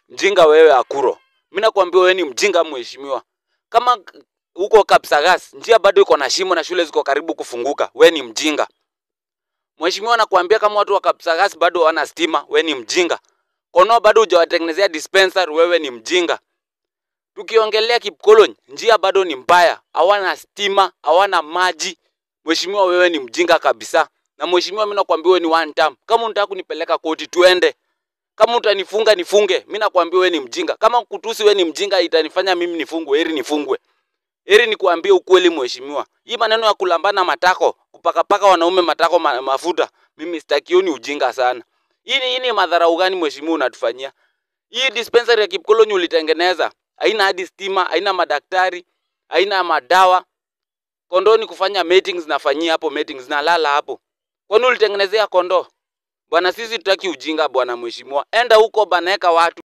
Mjinga wewe Akuro. Mimi nakwambia wewe ni mjinga mheshimiwa. Kama huko Kapsagas njia bado iko na shimo na shule ziko karibu kufunguka, wewe ni mjinga. Mheshimiwa nakwambia kama watu wa Kapsagas bado wana stima, wewe ni mjinga. Kono bado hujawatengenezea dispensary, wewe ni mjinga. Tukiongelea Kipkolony, njia bado ni mbaya, hawana stima, hawana maji. Mheshimiwa wewe ni mjinga kabisa. Na mheshimiwa mimi nakwambia wewe ni one term. Kama unataka kunipeleka koti tuende. Kama utanifunga nifunge, mimi nakwambia wewe ni mjinga. Kama kutusi wewe ni mjinga itanifanya mimi nifungwe, heri nifungwe. Heri nikuambie ukweli mheshimiwa. Hii maneno ya kulambana matako, kupaka wanaume matako mafuta, mimi sitaki, hiyo ni ujinga sana. Hii ni madharau gani mheshimiwa unatufanyia? Hii dispensary ya Kipkolony ulitengeneza, haina hadi stima, haina madaktari, haina madawa. Kondoo ni kufanya meetings nafanyia hapo meetings na lala hapo. Kwani ulitengenezea kondoo? Bwana sisi tutaki ujinga bwana mheshimiwa. Enda huko baneka watu.